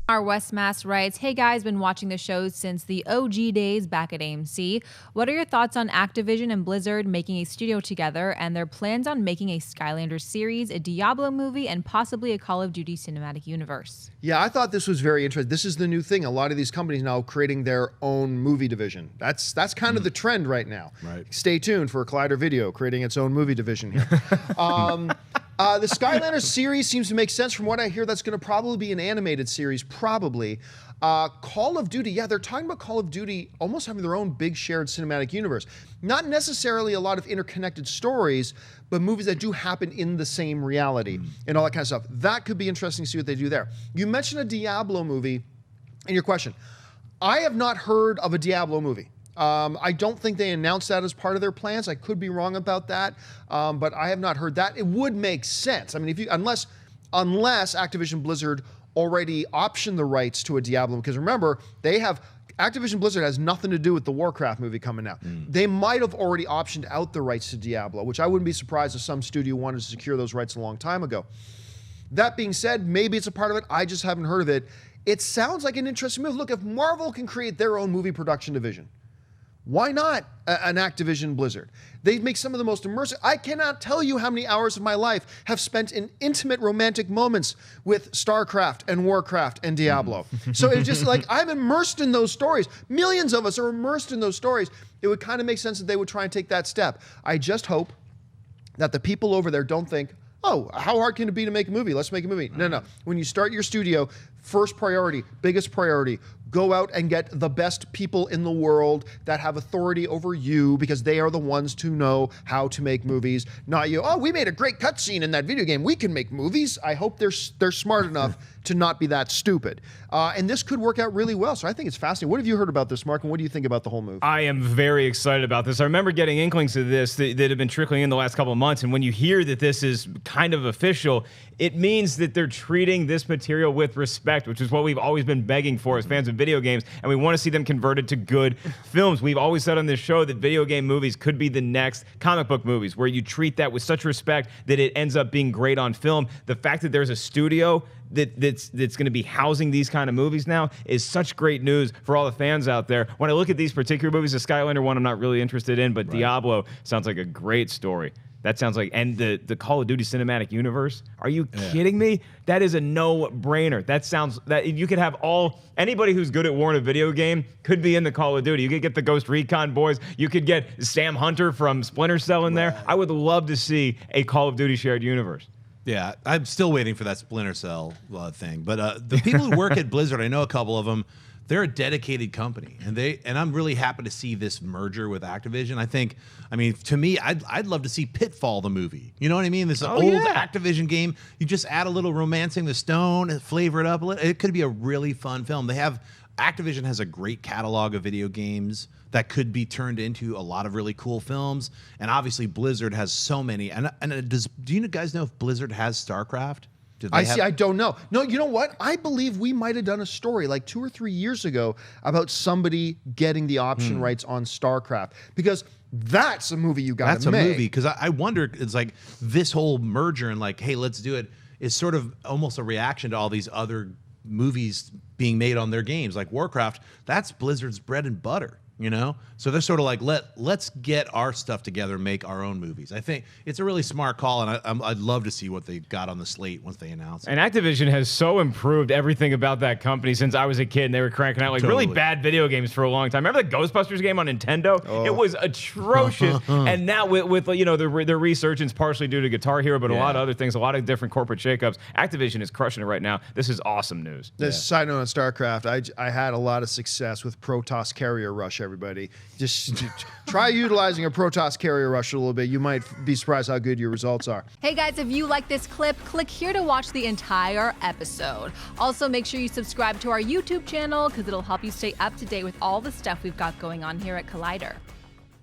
Omar Westmaas writes, "Hey guys, been watching the show since the OG days back at AMC. What are your thoughts on Activision and Blizzard making a studio together and their plans on making a Skylander series, a Diablo movie, and possibly a Call of Duty cinematic universe?" Yeah, I thought this was very interesting. This is the new thing. A lot of these companies now creating their own movie division. That's kind of the trend right now. Right. Stay tuned for Collider Video creating its own movie division here. The Skylander series seems to make sense. From what I hear, that's going to probably be an animated series, probably. Call of Duty, yeah, they're talking about Call of Duty almost having their own big shared cinematic universe. Not necessarily a lot of interconnected stories, but movies that do happen in the same reality and all that kind of stuff. That could be interesting to see what they do there. You mentioned a Diablo movie in your question. I have not heard of a Diablo movie. I don't think they announced that as part of their plans. I could be wrong about that, but I have not heard that. It would make sense. I mean, if you unless Activision Blizzard already optioned the rights to a Diablo, because remember, Activision Blizzard has nothing to do with the Warcraft movie coming out. They might have already optioned out the rights to Diablo, which I wouldn't be surprised if some studio wanted to secure those rights a long time ago. That being said, maybe it's a part of it. I just haven't heard of it. It sounds like an interesting move. Look, if Marvel can create their own movie production division, why not an Activision Blizzard? They make some of the most immersive. I cannot tell you how many hours of my life have spent in intimate romantic moments with StarCraft and Warcraft and Diablo. So it's just like, I'm immersed in those stories. Millions of us are immersed in those stories. It would kind of make sense that they would try and take that step. I just hope that the people over there don't think, oh, how hard can it be to make a movie? Let's make a movie. No. When you start your studio, first priority, biggest priority, go out and get the best people in the world that have authority over you, because they are the ones to know how to make movies. Not you, oh, we made a great cutscene in that video game, we can make movies. I hope they're smart enough to not be that stupid. And this could work out really well. So I think it's fascinating. What have you heard about this, Mark, and what do you think about the whole move? I am very excited about this. I remember getting inklings of this that have been trickling in the last couple of months. And when you hear that this is kind of official, it means that they're treating this material with respect, which is what we've always been begging for as fans of video games, and we want to see them converted to good films. We've always said on this show that video game movies could be the next comic book movies, where you treat that with such respect that it ends up being great on film. The fact that there's a studio that's going to be housing these kind of movies now is such great news for all the fans out there. When I look at these particular movies, the Skylander one I'm not really interested in, but Diablo sounds like a great story. That sounds like, and the Call of Duty cinematic universe. Are you kidding me? That is a no-brainer. That sounds, that you could have anybody who's good at war in a video game could be in the Call of Duty. You could get the Ghost Recon boys. You could get Sam Hunter from Splinter Cell in there. I would love to see a Call of Duty shared universe. Yeah, I'm still waiting for that Splinter Cell thing. But the people who work at Blizzard, I know a couple of them, they're a dedicated company, and I'm really happy to see this merger with Activision. I mean, to me, I'd love to see Pitfall the movie. You know what I mean? This old Activision game. You just add a little Romancing the Stone, flavor it up a little. It could be a really fun film. Activision has a great catalog of video games that could be turned into a lot of really cool films, and obviously Blizzard has so many. And do you guys know if Blizzard has StarCraft? I don't know. No, you know what? I believe we might have done a story like 2 or 3 years ago about somebody getting the option rights on StarCraft, because that's a movie you got to make. That's a movie, because I wonder, it's like this whole merger and like, hey, let's do it, is sort of almost a reaction to all these other movies being made on their games. Like Warcraft, that's Blizzard's bread and butter. You know, so they're sort of like, let's get our stuff together and make our own movies. I think it's a really smart call, and I'd love to see what they got on the slate once they announce it. And Activision has so improved everything about that company since I was a kid, and they were cranking out like really bad video games for a long time. Remember the Ghostbusters game on Nintendo? It was atrocious. And now with you know, their resurgence, partially due to Guitar Hero, but a lot of other things, a lot of different corporate shakeups, Activision is crushing it right now. This is awesome news. This side note on StarCraft, I had a lot of success with Protoss Carrier Rush. Everybody, just try utilizing a Protoss Carrier Rush a little bit. You might be surprised how good your results are. Hey guys, if you like this clip, click here to watch the entire episode. Also, make sure you subscribe to our YouTube channel, because it'll help you stay up to date with all the stuff we've got going on here at Collider.